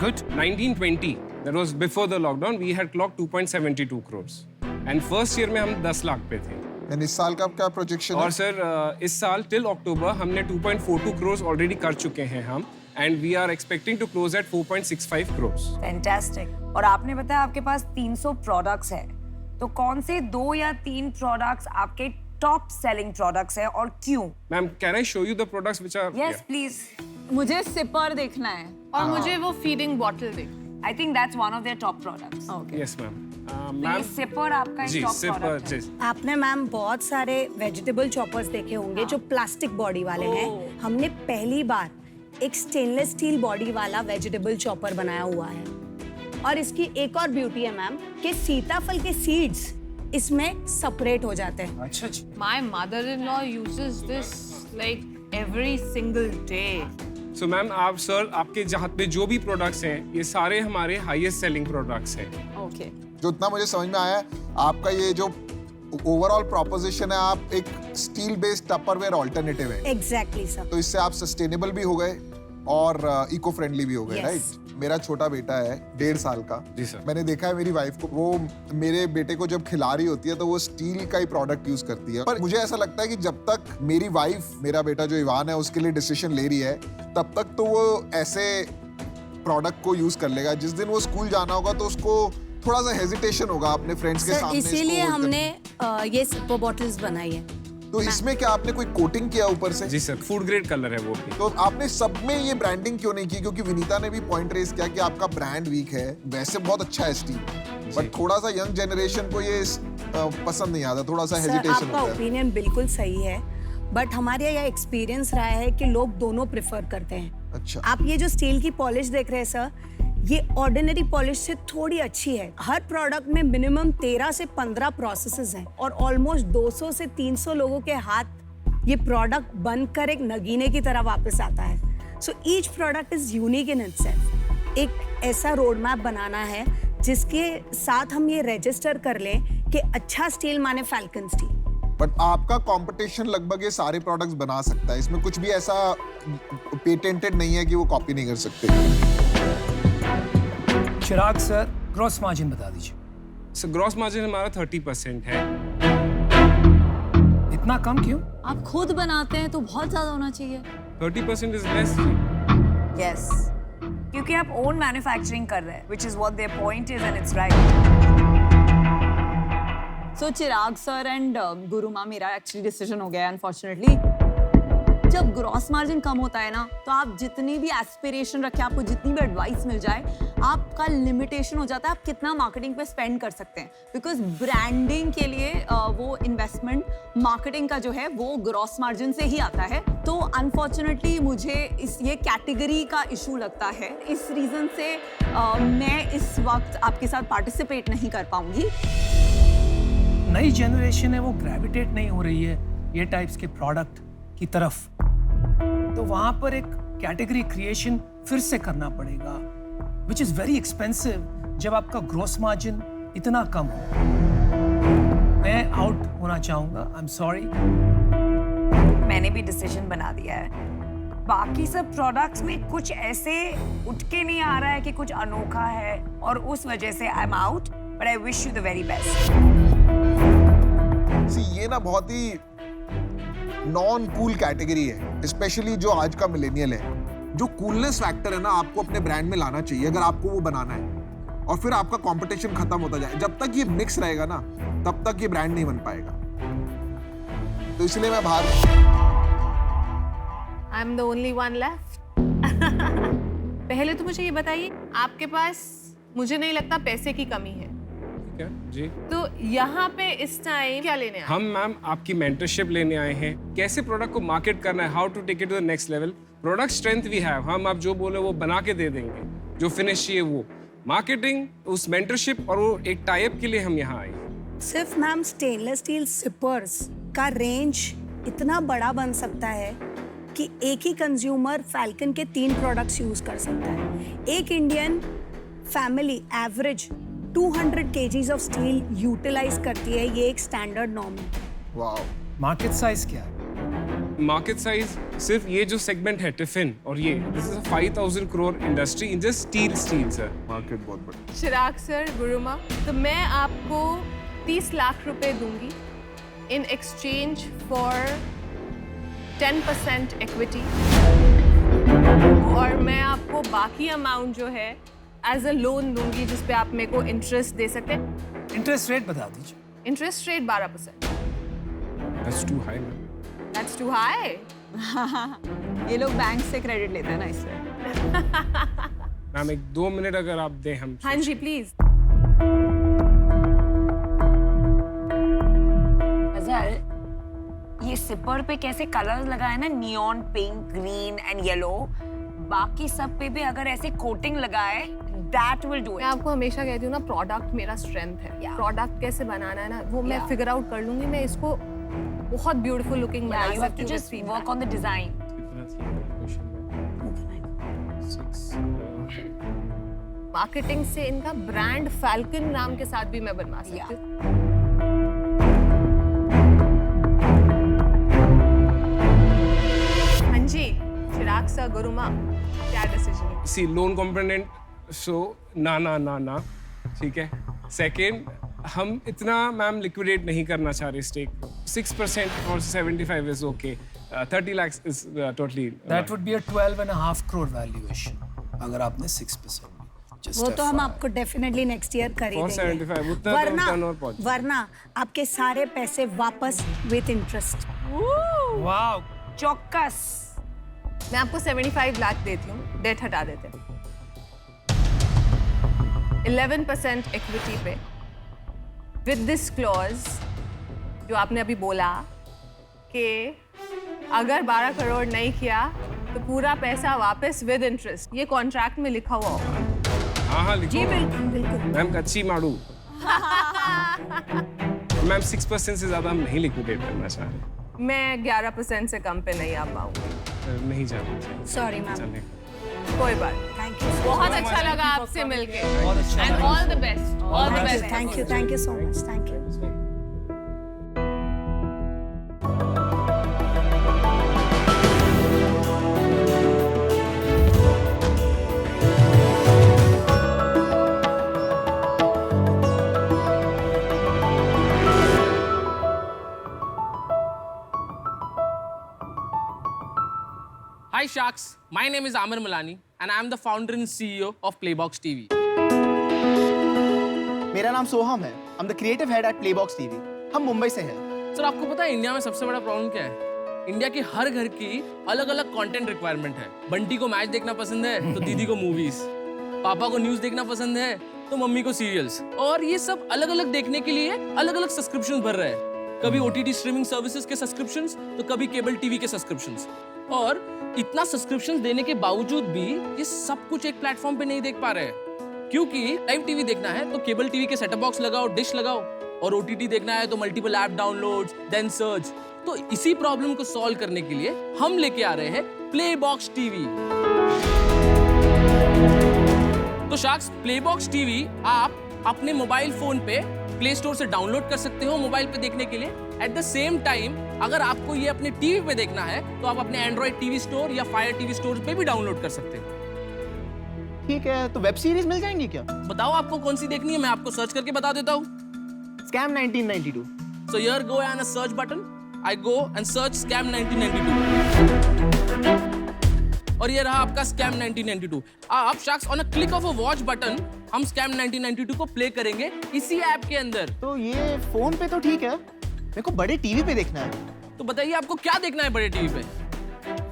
good. 1920, that was before the lockdown, we had clocked 2.72 crores. And first year में हम 10 लाख पे थे। And इस साल का क्या प्रोजेक्शन है? और सर इस साल टिल अक्टूबर हमने 2.42 crores ऑलरेडी कर चुके हैं हम, and we are expecting to close at 4.65 crores. Fantastic. और आपने बताया आपके पास 300 प्रोडक्ट्स हैं, तो कौन से 2 या 3 प्रोडक्ट्स आपके टॉप सेलिंग प्रोडक्ट्स हैं और क्यों? Ma'am, can I show you the products which are? Yes please. मुझे सिपर देखना है और मुझे वो फीडिंग बॉटल देख। I think that's one of their top products. Yes, ma'am. ये Ma'am, सिपर आपका जी एक टॉप सिपर प्रोडक्ट है। जी। आपने मैम बहुत सारे वेजिटेबल चॉपर्स देखे होंगे जो प्लास्टिक बॉडी वाले हैं। हमने पहली बार एक स्टेनलेस स्टील बॉडी वाला वेजिटेबल चॉपर बनाया हुआ है। और इसकी एक और ब्यूटी है मैम कि सीताफल के सीड्स इसमें सेपरेट हो जाते हैं। अच्छा जी। My mother-in-law uses this like every single day. So ma'am आप सर आपके जहाँ पे जो भी प्रोडक्ट्स हैं ये सारे हमारे हाईएस्ट सेलिंग प्रोडक्ट्स हैं। ओके। जो इतना मुझे समझ में आया है, आपका ये जो ओवरऑल प्रोपोजिशन है, आप एक स्टील बेस्ड टपरवेयर ऑल्टरनेटिव है। Exactly sir. तो इससे आप सस्टेनेबल भी हो गए और इको फ्रेंडली भी हो गए, Yes. राइट? मेरा छोटा बेटा है 1.5 साल का। जी सर। मैंने देखा है मेरी वाइफ को, वो मेरे बेटे को जब खिला रही होती है तो वो स्टील का ही प्रोडक्ट यूज करती है। पर मुझे ऐसा लगता है कि जब तक मेरी वाइफ मेरा बेटा जो इवान है उसके लिए डिसीजन ले रही है, तब तक तो वो ऐसे प्रोडक्ट को यूज कर लेगा। जिस दिन वो स्कूल जाना होगा तो उसको थोड़ा सा हेजिटेशन होगा अपने फ्रेंड्स के सर सामने। इसीलिए इसको hold हमने ये सिपर बॉटल्स बनाई है। करने। तो इसमें क्या आपने कोई कोटिंग किया ऊपर से? जी सर, फूड ग्रेड कलर है वो भी। तो आपने सब में ये ब्रांडिंग क्यों नहीं की? क्योंकि विनीता ने भी पॉइंट रेज किया कि आपका ब्रांड वीक है। वैसे बहुत अच्छा है स्टील, बट थोड़ा सा यंग जनरेशन को ये पसंद नहीं आता, थोड़ा सा सर हेजिटेशन आपका होता है। ओपिनियन बिल्कुल सही है, बट हमारे यहाँ एक्सपीरियंस रहा है कि लोग दोनों प्रेफर करते हैं। अच्छा, आप ये जो स्टील की पॉलिश देख रहे हैं सर, ये ऑर्डिनरी पॉलिश से थोड़ी अच्छी है। हर प्रोडक्ट में मिनिमम 13 से 15 प्रोसेसेस हैं और ऑलमोस्ट 200 से 300 लोगों के हाथ ये प्रोडक्ट बनकर एक नगीने की तरह वापस आता है। So each product is unique in itself. एक ऐसा रोड मैप बनाना है जिसके साथ हम ये रजिस्टर कर लें कि अच्छा स्टील माने फैल्कन स्टील। बट आपका कंपटीशन लगभग ये सारे प्रोडक्ट्स बना सकता है, इसमें कुछ भी ऐसा पेटेंटेड नहीं है कि वो कॉपी नहीं कर सकते। चिराग सर, ग्रॉस मार्जिन बता दीजिए। सो ग्रॉस मार्जिन हमारा 30% है। इतना कम क्यों? आप खुद बनाते हैं तो बहुत ज्यादा होना चाहिए। 30% इज लेस। यस, क्योंकि आप ओन मैन्युफैक्चरिंग कर रहे हैं, which is what their point is and it's right. So Chirag sir and Guruma, मेरा एक्चुअली डिसीजन हो गया है अनफॉर्चुनेटली। जब ग्रॉस मार्जिन कम होता है ना, तो आप जितनी भी एस्पिरेशन रखें, आपको जितनी भी एडवाइस मिल जाए, आपका लिमिटेशन हो जाता है आप कितना मार्केटिंग पे स्पेंड कर सकते हैं। बिकॉज ब्रांडिंग के लिए वो इन्वेस्टमेंट मार्केटिंग का जो है वो ग्रॉस मार्जिन से ही आता है। तो अनफॉर्चुनेटली मुझे ये कैटेगरी का इशू लगता है। इस रीजन से मैं इस वक्त आपके साथ पार्टिसिपेट नहीं कर पाऊंगी। नई जनरेशन है वो ग्रेविटेट नहीं हो रही है ये टाइप्स के प्रोडक्ट की तरफ, तो वहां पर एक कैटेगरी क्रिएशन फिर से करना पड़ेगा, विच इज वेरी एक्सपेंसिव जब आपका ग्रॉस मार्जिन इतना कम हो। मैं आउट होना चाहूंगा, आई एम सॉरी। मैंने भी डिसीजन बना दिया है। बाकी सब प्रोडक्ट्स में कुछ ऐसे उठ के नहीं आ रहा है कि कुछ अनोखा है, और उस वजह से I am out, but I wish you the very best. ये ना बहुत ही नॉन कूल कैटेगरी है, स्पेशली जो आज का मिलेनियल है। जो कूलनेस फैक्टर है ना, आपको अपने ब्रांड में लाना चाहिए अगर आपको वो बनाना है, और फिर आपका कंपटीशन खत्म होता जाए। जब तक ये मिक्स रहेगा ना, तब तक ये ब्रांड नहीं बन पाएगा। तो इसलिए मैं बाहर। आई am the only one left. पहले तो मुझे ये बताइए, आपके पास मुझे नहीं लगता पैसे की कमी है, क्या जी? तो यहाँ पे इस टाइम क्या लेने आए? हम मैम आपकी मेंटरशिप लेने आए हैं, कैसे प्रोडक्ट को मार्केट करना है, how to take it to the next level. Product strength we have, हम आप जो बोले वो बना के दे देंगे, जो फिनिश चाहिए वो। मार्केटिंग, उस मेंटरशिप और वो एक टाई अप के लिए हम यहाँ आए। सिर्फ मैम स्टेनलेस स्टील सिपर्स का रेंज इतना बड़ा बन सकता है कि एक ही कंज्यूमर फैल्कन के 3 प्रोडक्ट्स यूज कर सकता है। एक Indian family average 200 kgs of steel utilize करती है, ये एक स्टैंडर्ड नॉर्म है। वाओ, मार्केट साइज क्या है? मार्केट साइज सिर्फ ये जो सेगमेंट है टिफिन और ये, this is a 5000 crore industry in just steel sir. Market बहुत बड़ा। चिराग सर, गुरुमा, तो मैं आपको 30 लाख रुपए दूंगी इन एक्सचेंज फॉर 10% इक्विटी, और मैं आपको बाकी अमाउंट जो है एज अ लोन दूंगी, जिस पे आप मेरे को इंटरेस्ट दे सकते हैं। इंटरेस्ट रेट बता दीजिए। Interest rate 12%। That's too high ma'am. That's too high. ये लोग बैंक से क्रेडिट लेते हैं ना, इसलिए। मैम 1-2 मिनट अगर आप दें हम। हाँ जी प्लीज। ये सिपर पे कैसे कलर्स लगाए ना, neon pink, green and yellow, बाकी सब पे भी अगर ऐसे कोटिंग लगाए, दैट विल डू मैं इट। आपको हमेशा कहती हूँ ना, प्रोडक्ट मेरा स्ट्रेंथ है। Yeah. प्रोडक्ट कैसे बनाना है ना, वो मैं Yeah. फिगर आउट कर लूंगी। मैं इसको बहुत ब्यूटीफुल लुकिंग बना Yeah, you have सकती to हूँ। just work on the design. कितना थी क्वेश्चन? मार्केटिंग से इनका ब्रांड फैल्कन नाम के साथ भी मैं बनवा सकती Yeah. हूँ। हाँ जी, चिराग सर, गुरुमा, क्या डिसीजन है? सी लोन कंपोनेंट, सो ना, ठीक है। सेकंड, हम इतना मैम लिक्विडेट नहीं करना चाह रहे स्टेक। 6% और 75 is okay. 30 lakhs is totally. That would be a 12.5 crore valuation अगर आपने 6%। वो तो हम आपको डेफिनेटली नेक्स्ट ईयर कर ही 475, देंगे, उतना तो turnover पहुंच। वरना आपके सारे पैसे वापस विद इंटरेस्ट। वाओ, चौकस। मैं आपको 75 लाख देती हूँ, डेट हटा देते हैं। 11% इक्विटी पे with this clause जो आपने अभी बोला कि अगर 12 करोड़ नहीं किया तो पूरा पैसा वापस विद इंटरेस्ट, ये कॉन्ट्रैक्ट में लिखा हुआ होगा। हाँ लिखो। जी बिल्कुल बिल्कुल। मैम कच्ची मारू। मैम 6% से ज्यादा हम नहीं लिक्विडेट करना चाह रहे। मैं 11% से कम पे नहीं आ पाऊंगी। नहीं जाना। Sorry ma'am. चलेगा। कोई बात। Thank you. बहुत अच्छा लगा आपसे मिलके। And all the best. All the best. Thank you so much. Thank you. Hi Sharks, my name is Amar Malani and I am the founder and CEO of Playbox TV. मेरा नाम सोहम है। I'm the creative head at Playbox TV. हम मुंबई से हैं। Sir आपको पता है India में सबसे बड़ा प्रॉब्लम क्या है? इंडिया के हर घर की अलग अलग कंटेंट रिक्वायरमेंट है। बंटी को मैच देखना पसंद है तो दीदी को मूवीज, पापा को न्यूज देखना पसंद है तो मम्मी को सीरियल्स, और ये सब अलग अलग देखने के लिए अलग अलग सब्सक्रिप्शन भर रहे हैं। कभी OTT स्ट्रीमिंग सर्विसेज के सब्सक्रिप्शंस तो कभी केबल टीवी के सब्सक्रिप्शंस। और इतना सब्सक्रिप्शन देने के बावजूद भी ये सब कुछ एक प्लेटफॉर्म पे नहीं देख पा रहे हैं, क्योंकि लाइव टीवी देखना है तो केबल टीवी के सेटअप बॉक्स लगाओ, डिश लगाओ, और OTT देखना है तो multiple app downloads, then search. तो इसी प्रॉब्लम को सॉल्व करने के लिए हम लेके आ रहे हैं प्लेबॉक्स टीवी। तो शार्क्स, प्लेबॉक्स टीवी आप अपने मोबाइल फोन पे प्ले स्टोर से डाउनलोड कर सकते हो मोबाइल पे देखने के लिए। एट द सेम टाइम अगर आपको ये अपने टीवी पे देखना है तो आप अपने एंड्रॉइड टीवी स्टोर या फायर टीवी स्टोर पे भी डाउनलोड कर सकते हो। ठीक है, तो वेब सीरीज मिल जाएंगी क्या? बताओ आपको कौन सी देखनी है, मैं आपको सर्च करके बता देता हूँ। Scam 1992. So here go and a search button. I go and search Scam 1992. और ये रहा आपका Scam 1992। आप sharks on a click of a watch button हम Scam 1992 को प्ले करेंगे इसी ऐप के अंदर। तो ये फोन पे तो ठीक है, मेरे को बड़े टीवी पे देखना है। तो बताइए आपको क्या देखना है बड़े टीवी पे?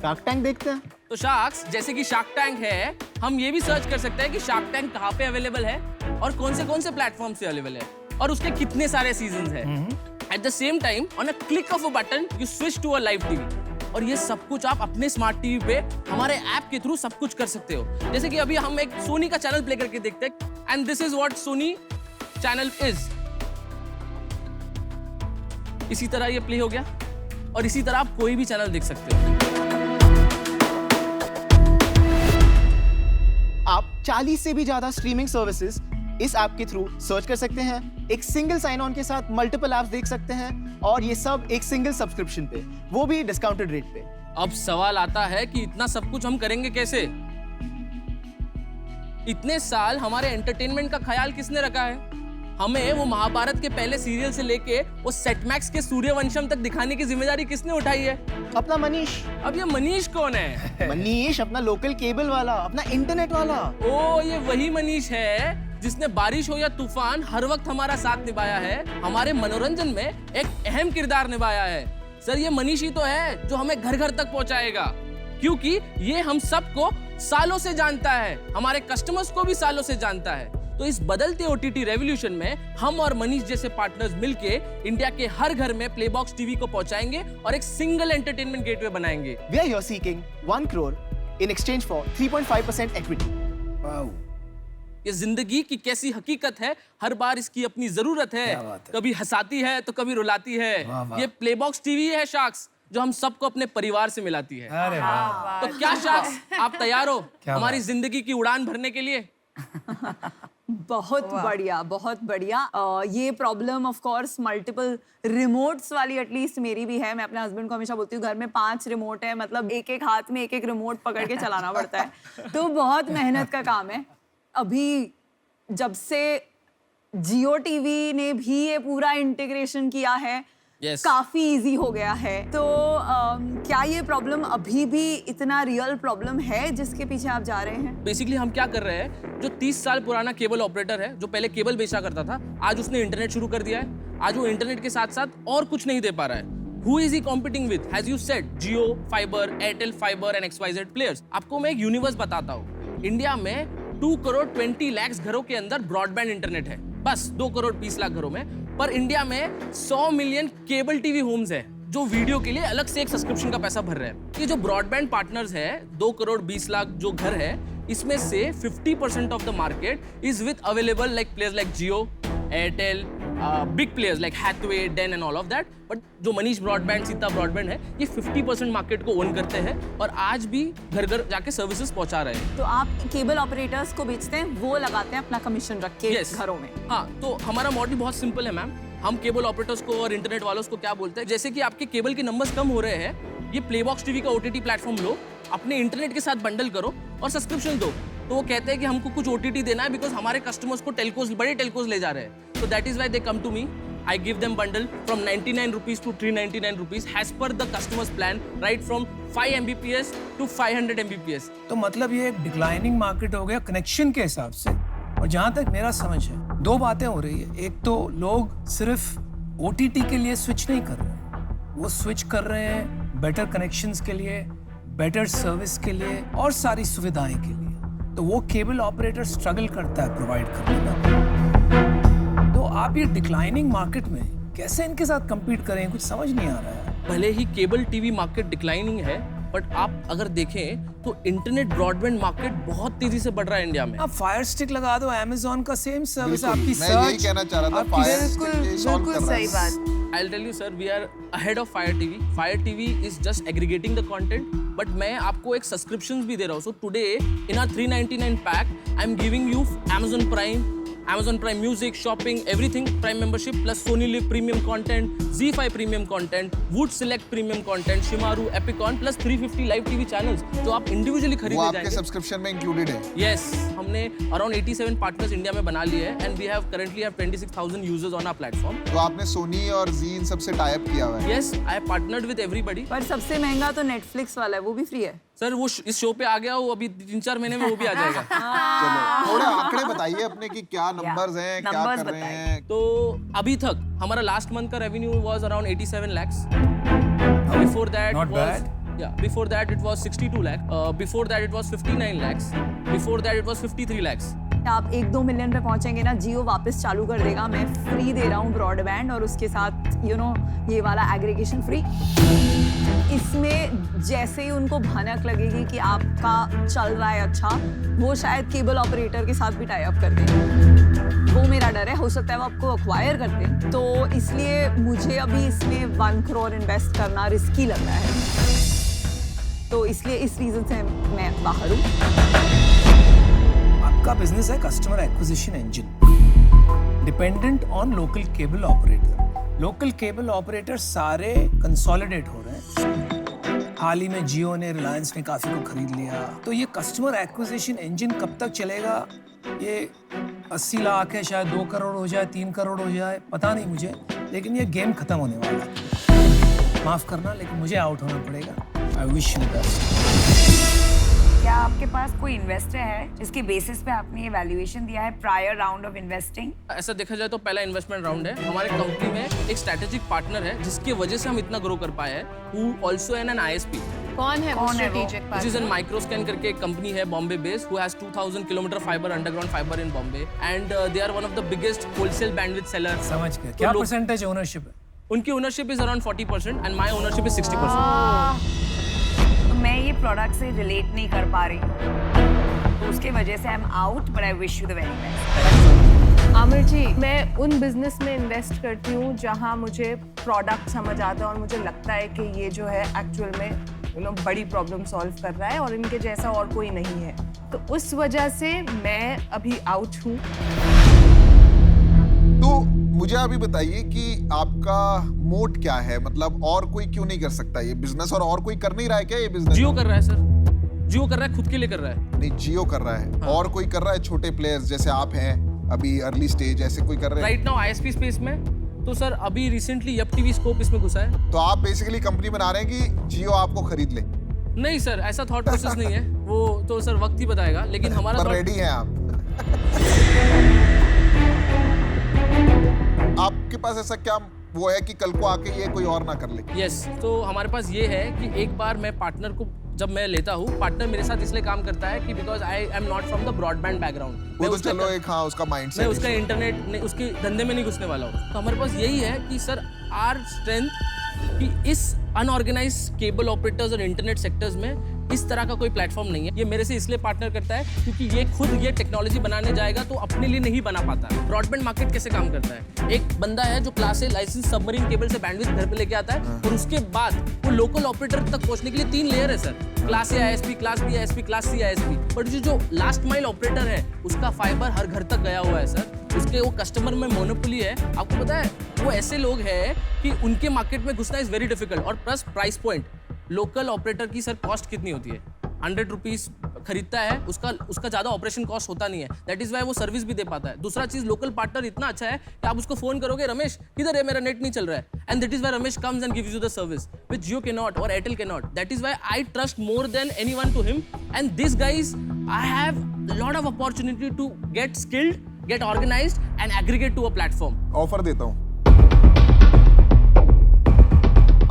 शार्क टैंक देखते हैं। तो शार्क्स, जैसे कि शार्क टैंक है, हम ये भी सर्च कर सकते हैं कि शार्क टैंक कहाँ पे अवेलेबल है और कौन से प्लेटफॉर्म से अवेलेबल है और उसके कितने सारे सीजन है। At the same time on a click of a button you switch to a live TV, और ये सब कुछ आप अपने स्मार्ट टीवी पे हमारे ऐप के थ्रू सब कुछ कर सकते हो। जैसे कि अभी हम एक सोनी का चैनल प्ले करके देखते हैं, and this is what Sony channel is. इसी तरह ये प्ले हो गया, और इसी तरह आप कोई भी चैनल देख सकते हो। आप 40 से भी ज्यादा स्ट्रीमिंग सर्विसेज इस ऐप के थ्रू सर्च कर सकते हैं। एक सिंगल साइन ऑन के साथ मल्टीपल ऐप्स देख सकते हैं, और ये सब एक सिंगल सब्सक्रिप्शन पे, वो भी डिस्काउंटेड रेट पे। अब सवाल आता है कि इतना सब कुछ हम करेंगे कैसे? इतने साल हमारे एंटरटेनमेंट का ख्याल किसने रखा है? हमें वो महाभारत के पहले सीरियल से लेके वो सेटमैक्स के सूर्यवंशम तक दिखाने की जिम्मेदारी किसने उठाई है? अपना मनीष। अब ये मनीष कौन है? मनीष अपना लोकल केबल वाला, अपना इंटरनेट वाला। ओ, ये वही मनीष है जिसने बारिश हो या तूफान हर वक्त हमारा साथ निभाया है, हमारे मनोरंजन में एक अहम किरदार निभाया है। सर, ये मनीष ही तो है जो हमें घर घर तक पहुंचाएगा, क्योंकि ये हम सबको सालों से जानता है, हमारे कस्टमर्स को भी सालों से जानता है। तो इस बदलते OTT रेवोल्यूशन में हम और मनीष जैसे पार्टनर्स मिलके इंडिया के हर घर में प्लेबॉक्स टीवी को पहुंचाएंगे और एक सिंगल एंटरटेनमेंट गेटवे बनाएंगे। We are here seeking 1 crore in exchange for 3.5% equity. Wow, ये जिंदगी की कैसी हकीकत है, हर बार इसकी अपनी जरूरत है। कभी हंसाती है तो कभी रुलाती है। ये प्लेबॉक्स टीवी है शार्क्स, जो हम सबको अपने परिवार से मिलाती है। अरे वाह, तो क्या शार्क्स, आप तैयार हो हमारी जिंदगी की उड़ान भरने के लिए? बहुत बढ़िया, बहुत बढ़िया। ये problem of course multiple remotes वाली एटलीस्ट मेरी भी है। मैं अपने हस्बैंड को हमेशा बोलती हूँ घर में 5 रिमोट है, मतलब एक एक हाथ में एक एक रिमोट पकड़ के चलाना पड़ता है, तो बहुत मेहनत का काम है। अभी जब से जियो टीवी ने भी ये पूरा इंटीग्रेशन किया है, Yes. काफी इजी हो गया है। तो क्या ये प्रॉब्लम अभी भी इतना रियल प्रॉब्लम है जिसके पीछे आप जा रहे हैं? बेसिकली हम क्या कर रहे हैं, जो 30 साल पुराना केबल ऑपरेटर है, जो पहले केबल बेचा करता था, आज उसने इंटरनेट शुरू कर दिया है। आज वो इंटरनेट के साथ साथ और कुछ नहीं दे पा रहा है। Who is he competing with? As you said, Jio, Fiber, Airtel Fiber and XYZ players. आपको मैं एक यूनिवर्स बताता हूँ। इंडिया में 2 करोड़ 20 लाख घरों के अंदर ब्रॉडबैंड इंटरनेट है, बस 2 करोड़ 20 लाख घरों में। पर इंडिया में 100 मिलियन केबल टीवी होम्स है जो वीडियो के लिए अलग से एक सब्सक्रिप्शन का पैसा भर रहे हैं। ये जो ब्रॉडबैंड पार्टनर्स है 2 करोड़ 20 लाख जो घर है, इसमें से 50% of the market is with available like players like Jio, Airtel, big players like Hathway, Den and all of that. But जो मनीष ब्रॉडबैंड, सीता ब्रॉडबैंड है, ये 50% मार्केट को ओन करते हैं और आज भी घर घर जाके सर्विसेज पहुंचा रहे हैं। तो आप केबल ऑपरेटर्स को बेचते हैं, वो लगाते हैं अपना कमीशन रख के Yes. घरों में। हाँ, तो हमारा मॉडल बहुत सिंपल है मैम। हम केबल ऑपरेटर्स को और इंटरनेट वालों को क्या बोलते हैं, जैसे कि आपके केबल के नंबर्स कम हो रहे हैं, ये प्लेबॉक्स टीवी का OTT प्लेटफॉर्म लो, अपने इंटरनेट के साथ बंडल करो और सब्सक्रिप्शन दो। तो वो कहते हैं कि हमको कुछ OTT देना है बिकॉज हमारे कस्टमर्स को टेलकोस, बड़े टेलकोस ले जा रहे हैं। तो that is why they come to me. I give them bundle from 99 rupees to 399 rupees as per the customer's plan, right from 5 Mbps to 500 Mbps. तो मतलब ये एक डिक्लाइनिंग मार्केट हो गया कनेक्शन के हिसाब से। और जहाँ तक मेरा समझ है, 2 बातें हो रही है। एक तो लोग सिर्फ OTT के लिए स्विच नहीं कर रहे हैं, वो स्विच कर रहे हैं बेटर कनेक्शंस के लिए, बेटर सर्विस के लिए और सारी सुविधाएं के लिए। तो वो केबल ऑपरेटर स्ट्रगल करता है प्रोवाइड करने में। तो आप ये डिक्लाइनिंग मार्केट में कैसे इनके साथ compete करें, कुछ समझ नहीं आ रहा है। भले ही केबल टीवी मार्केट डिक्लाइनिंग है, बट आप अगर देखें तो इंटरनेट ब्रॉडबैंड मार्केट बहुत तेजी से बढ़ रहा है इंडिया में। आप फायर स्टिक लगा दो, Amazon का सेम सर्विस, आपकी मैं यही सर्च, कहना चाह रहा था, आपकी फायर बिल्कुल सही बात। I'll tell you sir, we are ahead of Fire TV. Fire TV is just aggregating the content, but मैं आपको एक सब्सक्रिप्शन भी दे रहा हूँ। So today in our 399 pack, I'm giving you Amazon Prime Music, shopping, everything, Prime membership plus Sony Live premium content, ZEE5 premium content, Wood Select premium content, Shimaru, Epicon plus 350 live TV channels जो आप individually वो खरीदे आपके जाएंगे। Subscription में included है। Yes, हमने around 87 partners India में बना लिए हैं and we have currently have 26,000 users on our platform. तो आपने सोनी और जी इन सबसे टाई अप किया हुआ है। Yes, I have partnered with everybody. पर सबसे महंगा तो नेटफ्लिक्स वाला है, वो भी फ्री है। सर वो इस शो पे आ गया, वो अभी 3-4 महीने में वो भी आ जाएगा। चलो थोड़े आंकड़े बताइए अपने कि क्या नंबर्स हैं, क्या numbers कर रहे बताइए। हैं। तो अभी तक हमारा लास्ट मंथ का revenue was around 87 lakhs. Before that Not was bad. before that it was 62 lakh. Before that it was 59 lakhs. Before that it was 53 lakhs. आप 1-2 मिलियन पे पहुंचेंगे ना, जियो वापस चालू कर देगा, मैं फ्री दे रहा हूँ ब्रॉडबैंड और उसके साथ ये वाला एग्रीगेशन फ्री। इसमें जैसे ही उनको भनक लगेगी कि आपका चल रहा है अच्छा, वो शायद केबल ऑपरेटर के साथ भी टाई अप कर दें। वो मेरा डर है, हो सकता है वो आपको अक्वायर कर दें। तो इसलिए मुझे अभी इसमें 1 करोड़ इन्वेस्ट करना रिस्की लग रहा है। तो इसलिए इस रीजन से मैं बाहर हूँ। आपका बिजनेस है customer acquisition engine, dependent on local cable operator. Local cable operator सारे कंसोलिडेट हो रहे हैं। हाल ही में जियो ने, रिलायंस ने काफी को खरीद लिया। तो ये कस्टमर एक्विजिशन इंजन कब तक चलेगा? ये 80 लाख है, शायद 2 करोड़ हो जाए, 3 करोड़ हो जाए, पता नहीं मुझे, लेकिन ये गेम खत्म होने वाला है। माफ करना, लेकिन मुझे आउट होना पड़ेगा। आई विश यू बेस्ट। क्या आपके पास कोई इन्वेस्टर है जिसके बेसिस पे आपने ये वैल्यूएशन दिया है प्रायर राउंड ऑफ इन्वेस्टिंग? ऐसा देखा जाए तो पहला इन्वेस्टमेंट राउंड है। हमारे कंपनी में एक स्ट्रेटेजिक पार्टनर है जिसकी वजह से हम इतना ग्रो कर पाए हैं, who also an ISP. कौन है वो strategic This is an Microscan करके एक कंपनी है Bombay based, who has 2000 kilometre fibre, underground fibre in Bombay, and they are one of the biggest wholesale bandwidth sellers. समझ गए। क्या परसेंटेज ओनरशिप है? उनकी ownership is around 40% and my ownership is 60%. तो मैं ये प्रोडक्ट से रिलेट नहीं कर पा रही हूँ, तो उसके वजह से I am out, but I wish you the very best. Aamir ji, मैं उन बिजनेस में इन्वेस्ट करती हूँ जहाँ मुझे प्रोडक्ट समझ आता है और मुझे लगता है कि ये जो है एक्चुअल में बड़ी प्रॉब्लम सॉल्व कर रहा है और इनके जैसा और कोई नहीं है। तो उस वजह से मैं अभी आउट हूँ। तो मुझे अभी बताइए कि आपका मोट क्या है, मतलब और कोई क्यों नहीं कर सकता ये बिजनेस, और कोई कर नहीं रहा है क्या ये बिजनेस? जियो कर रहा है सर, जियो कर रहा है, खुद के लिए कर रहा है। नहीं, जियो कर रहा है। हाँ। और कोई कर रहा है? छोटे प्लेयर्स जैसे आप हैं अभी अर्ली स्टेज, ऐसे कोई कर रहे हैं? राइट नाउ आईएसपी स्पेस में तो सर अभी रिसेंटली यप टीवी स्कोप इसमें घुसा है। तो आप बेसिकली कंपनी बना रहे हैं कि जियो आपको खरीद ले? नहीं सर, ऐसा थॉट प्रोसेस नहीं है, वो तो सर वक्त ही बताएगा, लेकिन हमारा पर रेडी हैं आप? आपके पास ऐसा क्या वो है कि कल को आके ये कोई और ना कर ले? यस, तो हमारे पास ये है कि एक बार मैं पार्टनर को जब मैं लेता हूँ पार्टनर मेरे साथ इसलिए काम करता है कि because I am not from the broadband background. वो तो चलो एक हाँ उसका माइंड मैं उसका इंटरनेट नहीं उसके धंधे में नहीं घुसने वाला हूँ। तो हमारे पास यही है कि सर आर स्ट्रेंथ कि इस अनऑर्गेनाइज केबल ऑपरेटर्स और इंटरनेट सेक्टर्स में इस तरह का कोई प्लेटफॉर्म नहीं है। ये मेरे से इसलिए पार्टनर करता है क्योंकि ये खुद ये टेक्नोलॉजी बनाने जाएगा तो अपने लिए नहीं बना पाता। ब्रॉडबैंड मार्केट कैसे काम करता है? एक बंदा है जो class A license submarine cable से बैंडविड्थ घर पे लेके आता है और उसके बाद वो लोकल ऑपरेटर तक पहुंचने के लिए 3 लेयर है sir, class A ISP, class B ISP, class C ISP. But जो लास्ट माइल ऑपरेटर है उसका फाइबर हर घर तक गया हुआ है सर, उसके वो कस्टमर में मोनोपोली है। आपको पता है वो ऐसे लोग हैं कि उनके मार्केट में घुसना इज वेरी डिफिकल्ट। और plus price point, local operator की सर कॉस्ट कितनी होती है? 100 रुपीज खरीदता है, उसका ज्यादा ऑपरेशन कॉस्ट होता नहीं है, दैट इज वाई वो सर्विस भी दे पाता है। दूसरा चीज लोकल पार्टनर इतना अच्छा है कि आप उसको फोन करोगे, रमेश किधर है, मेरा नेट नहीं चल रहा है, and that is why Ramesh comes and gives you the service which Jio can not or Airtel can not. That is why I trust more than anyone to him and this guys I have lot of opportunity to get skilled, get organized and aggregate to a platform. Offer देता हूँ,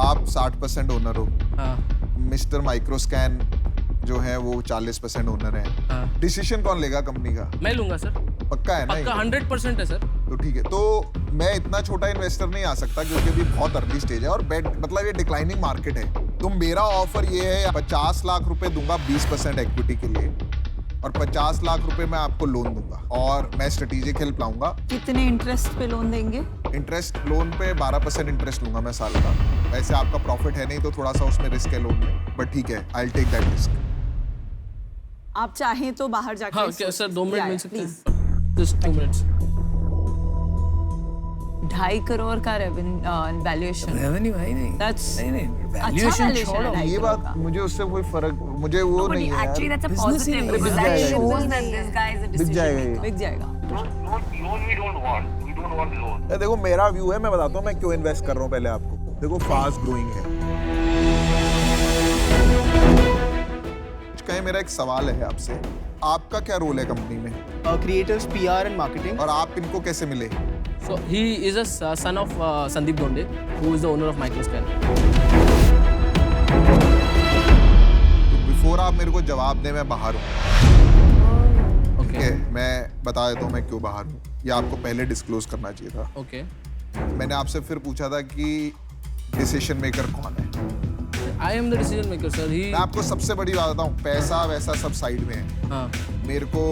आप 60% owner हो, mister माइक्रोस्कैन जो है वो 40% owner है। Decision कौन लेगा कंपनी का? मैं लूंगा सर। पक्का है ना? पक्का 100% है सर। तो ठीक है, तो मैं इतना छोटा इन्वेस्टर नहीं आ सकता क्योंकि अभी बहुत अर्ली स्टेज है और बेट मतलब ये डिक्लाइनिंग मार्केट है। तो मेरा ऑफर ये है 50 लाख रुपए दूंगा 20% इक्विटी के लिए और 50 लाख रुपए मैं आपको लोन दूंगा और मैं स्ट्रेटेजिक हेल्प लाऊंगा। कितने इंटरेस्ट पे लोन देंगे? इंटरेस्ट लोन पे 12% इंटरेस्ट लूंगा मैं साल का। वैसे आपका प्रॉफिट है नहीं तो थोड़ा सा उसमें रिस्क है लोन में, बट ठीक है, I will take that risk. आप चाहें तो बाहर जाके हाँ क्या सर 2 मिनट मिल सकते हैं? Just 2 minutes. 2.5 करोड़ का वैल्यूएशन। रेवेन्यू है ही नहीं। That's नहीं अच्छा वैल्यूएशन valuation छोड़ो। है। ये बात मुझे उससे कोई फर्क मुझे वो नहीं है Actually, यार। that's a Business he positive नहीं because है। that बिक shows जाएगा that this guy is a बिक decision जाएगा ये। बिक जाएगा। Loan we don't want. We don't want loan. देखो मेरा व्यू है, मैं बताता हूँ मैं क्यों इन्वेस्ट कर रहा हूँ पहले आपको। देखो फास्ट ग्रोइंग है। कहीं मेरा एक सवाल है आपसे, आपका क्या रोल है कंपनी में? Creators, PR and marketing. और आप इनको कैसे मिले? So he is a son of Sandeep Gonde, who is the owner of Microscan. तो बिफोर आप मेरे को जवाब दें, मैं बाहर हूँ। ठीक है, मैं बता देता हूँ मैं क्यों बाहर हूँ। ये आपको पहले डिस्क्लोज करना चाहिए था। Okay. मैंने आपसे फिर पूछा था कि डिसीजन मेकर कौन है। I am the decision maker, sir. He. मैं आपको सबसे बड़ी बात बताऊँ, पैसा वैसा सब साइड में है। हाँ. मेरे को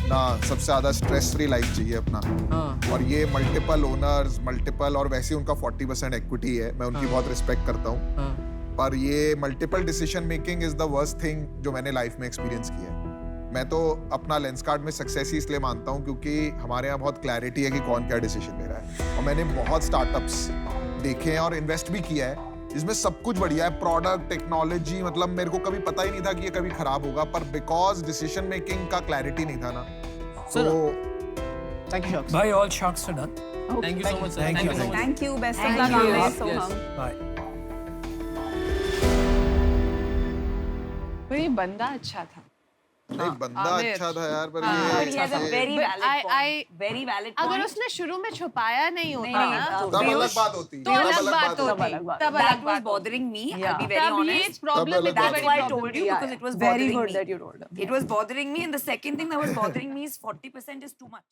ना सबसे ज्यादा स्ट्रेस फ्री लाइफ चाहिए अपना। हाँ. और ये मल्टीपल ओनर्स, मल्टीपल और वैसे उनका 40% इक्विटी है, मैं उनकी बहुत रिस्पेक्ट करता हूँ। हाँ. पर ये multiple decision making is the worst thing जो मैंने लाइफ में एक्सपीरियंस किया है। मैं तो अपना लेंसकार्ट में सक्सेस ही इसलिए मानता हूँ क्योंकि हमारे यहाँ बहुत क्लैरिटी है कि कौन क्या डिसीजन ले रहा है। और मैंने बहुत स्टार्टअप्स देखे हैं और इन्वेस्ट भी किया है इसमें सब कुछ बढ़िया है, प्रोडक्ट, टेक्नोलॉजी, मतलब मेरे को कभी पता ही नहीं था कि ये कभी खराब होगा, पर बिकॉज डिसीजन मेकिंग का क्लैरिटी नहीं था ना। Sir, थैंक यू शख्स। Bye, all sharks are done. Thank you so much, sir. Thank you. so much. Thank you. Best of Thank luck. you. Ramesh, Yes. Soham. Bye. पर ये बंदा अच्छा था। नहीं बंदा आमिर। अच्छा था यार, पर But he has a ये very But valid I- point. Very valid point. अगर उसने शुरू में छुपाया नहीं होता नहीं, ना, तब अलग बात होती, तो अलग बात होती। होती। तब that अलग was बात होती। bothering me. Yeah. I'll be very तब ये honest. प्रॉब्लम अलग इतनी बात That's बड़ी why I problem told you थी। because it was Very bothering good me. that you told him. It was bothering me, and the second thing that was bothering me is 40% is too much.